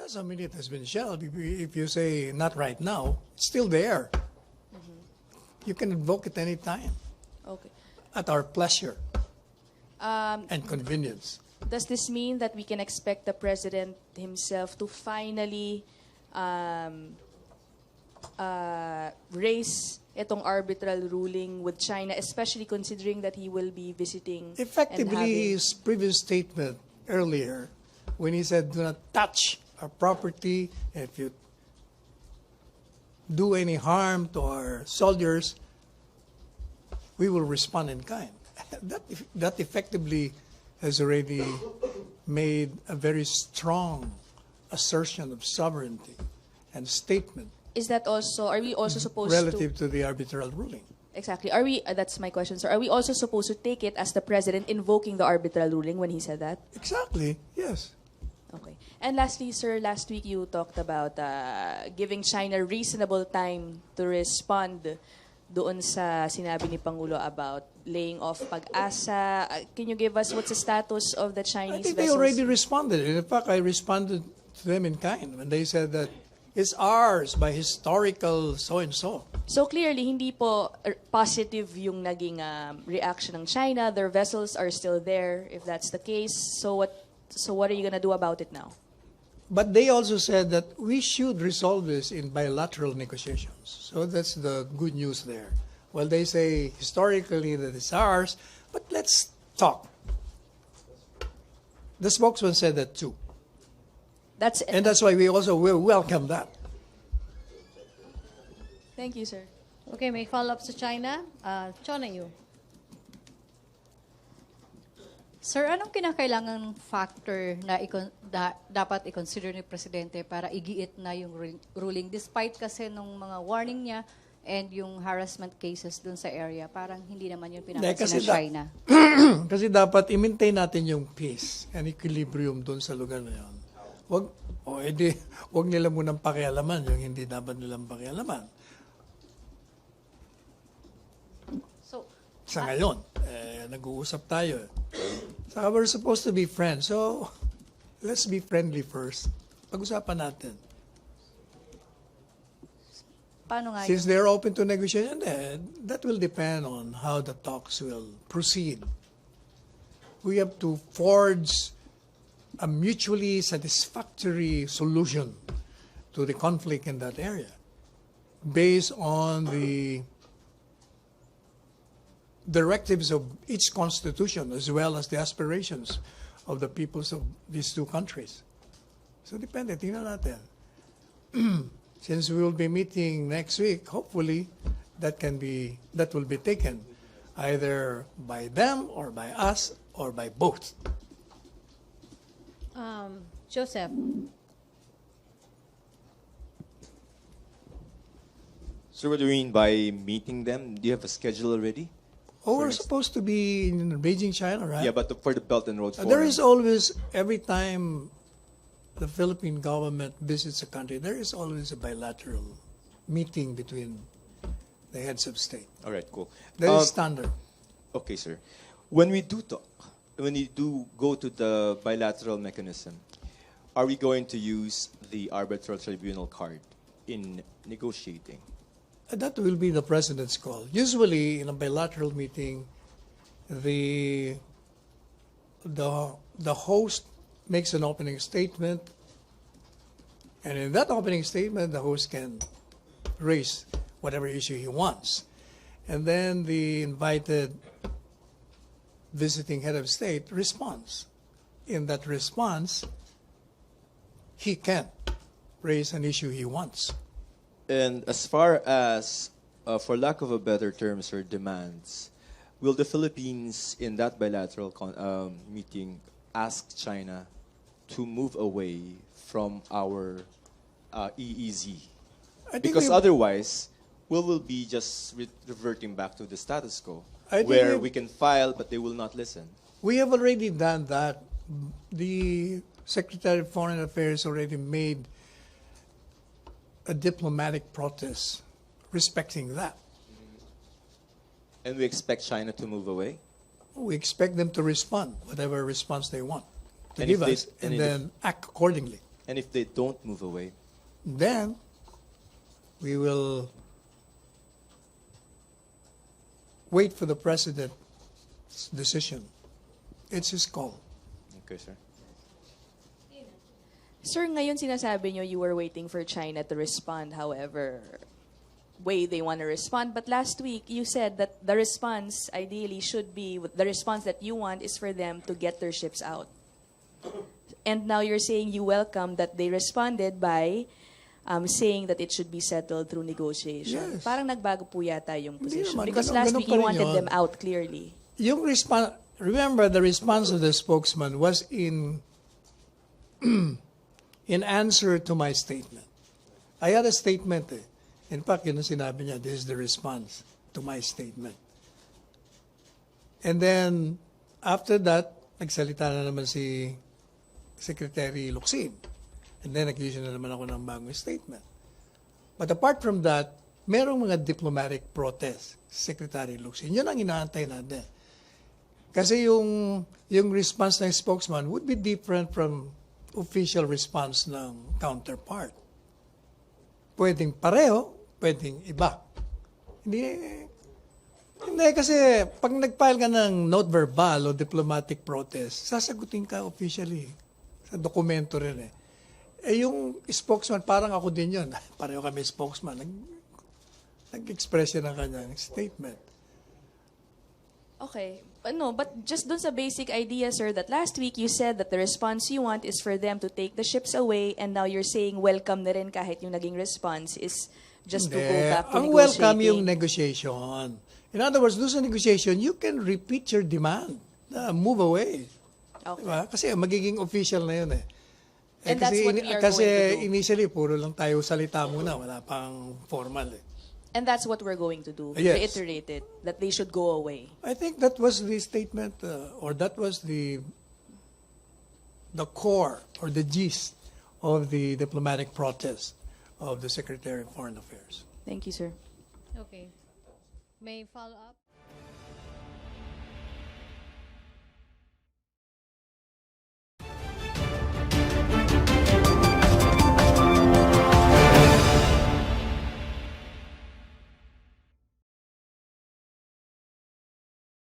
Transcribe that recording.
doesn't mean it has been shelved. If you say not right now, it's still there. You can invoke it anytime Okay. at our pleasure Um, and convenience. Does this mean that we can expect the president himself to finally raise itong arbitral ruling with China, especially considering that he will be visiting Effectively, and his previous statement earlier, when he said, do not touch our property, if you do any harm to our soldiers, we will respond in kind. That effectively has already made a very strong assertion of sovereignty and statement is that also, are we also supposed relative to the arbitral ruling. exactly, are we, that's my question, sir, are we also supposed to take it as the president invoking the arbitral ruling when he said that? Exactly, yes. Okay. And lastly, sir, last week you talked about giving China reasonable time to respond doon sa sinabi ni Pangulo about laying off Pag-asa. Can you give us what's the status of the I Chinese think they vessels? already responded. In fact, I responded to them in kind when they said that it's ours by historical so-and-so. So clearly, hindi po positive yung naging reaction ng China. Their vessels are still there, if that's the case. So what are you going to do about it now? But they also said that we should resolve this in bilateral negotiations. So that's the good news there. Well, they say historically that it's ours, but let's talk. The spokesman said that too. And that's why we also will welcome that. Thank you, sir. Okay, may follow-up sa China. Chona, you. Sir, anong kinakailangan factor na dapat i-consider ni Presidente para igiit na yung ruling despite kasi nung mga warning niya and yung harassment cases dun sa area, parang hindi naman yun pinapansin ng China. Kasi dapat i-maintain natin yung peace and equilibrium dun sa lugar na yun. Wag nila munang pakialaman yung hindi dapat nilang pakialaman. So, sa ngayon, nag-uusap tayo. Saka we're supposed to be friends. So, let's be friendly first. Pag-usapan natin. paano nga Since they're open to negotiation, that will depend on how the talks will proceed. We have to forge a mutually satisfactory solution to the conflict in that area based on the directives of each constitution as well as the aspirations of the peoples of these two countries. So depende, tingnan natin. Since we will be meeting next week, hopefully that will be taken either by them or by us or by both. Joseph. So what do you mean by meeting them? Do you have a schedule already? Oh, we're supposed to be in Beijing, China, right? Yeah, but for the Belt and Road Forum. There is always, every time the Philippine government visits a country, there is always a bilateral meeting between the heads of state. All right, cool. That is standard. Okay, sir. When we do talk, when we do go to the bilateral mechanism, are we going to use the arbitral tribunal card in negotiating? That will be the president's call. Usually, in a bilateral meeting, the host makes an opening statement, and in that opening statement, the host can raise whatever issue he wants. And then the invited visiting head of state responds. In that response, he can raise an issue he wants. And as far as, for lack of a better term, sir, demands, will the Philippines in that bilateral meeting ask China to move away from our EEZ? Because otherwise, we will be just reverting back to the status quo, where we can file, but they will not listen. We have already done that. The Secretary of Foreign Affairs already made a diplomatic protest respecting that. And we expect China to move away? We expect them to respond, whatever response they want to And give if they- us, and and if- then act accordingly. And if they don't move away, then we will wait for the president's decision. It's his call. okay, sir. Sir, ngayon sinasabi nyo you were waiting for China to respond, however way they want to respond. But last week, you said that the response ideally should be, the response that you want is for them to get their ships out. And now you're saying you welcome that they responded by saying that it should be settled through negotiation. Yes. Parang nagbago po yata yung position. naman. Because Ganun- last ganun week pa you rin wanted yun. them out clearly. Yung response, remember the response of the spokesman was in answer to my statement. I had a statement eh. In fact, yun ang sinabi niya, this is the response to my statement. And then, after that, nagsalita na naman si Secretary Locsin. And then, nag-issue na naman ako ng bagong statement. But apart from that, merong mga diplomatic protest, Secretary Locsin. Yun ang inaantay natin. Kasi yung response ng spokesman would be different from official response ng counterpart. Pwedeng pareho, pwedeng iba. Hindi kasi pag nag-file ka ng note verbal o diplomatic protest, sasagutin ka officially. Sa dokumento rin eh. Eh yung spokesman, parang ako din yun. Pareho kami spokesman. Nag-express yun ng kanyang statement. Okay. No, but just dun sa basic idea, sir, that last week you said that the response you want is for them to take the ships away, and now you're saying welcome na rin kahit yung naging response is just to go back to Ang negotiating. welcome yung negotiation. In other words, doon sa negotiation, you can repeat your demand. Move away. Okay. Diba? Kasi magiging official na yun eh. And that's what we are kasi going to do. initially, puro lang tayo salita muna. Wala pang formal eh. And that's what we're going to do. Yes. Reiterate it, that they should go away. I think that was the statement, or that was the core or the gist of the diplomatic protest of the Secretary of Foreign Affairs. Thank you, sir. Okay. May follow-up?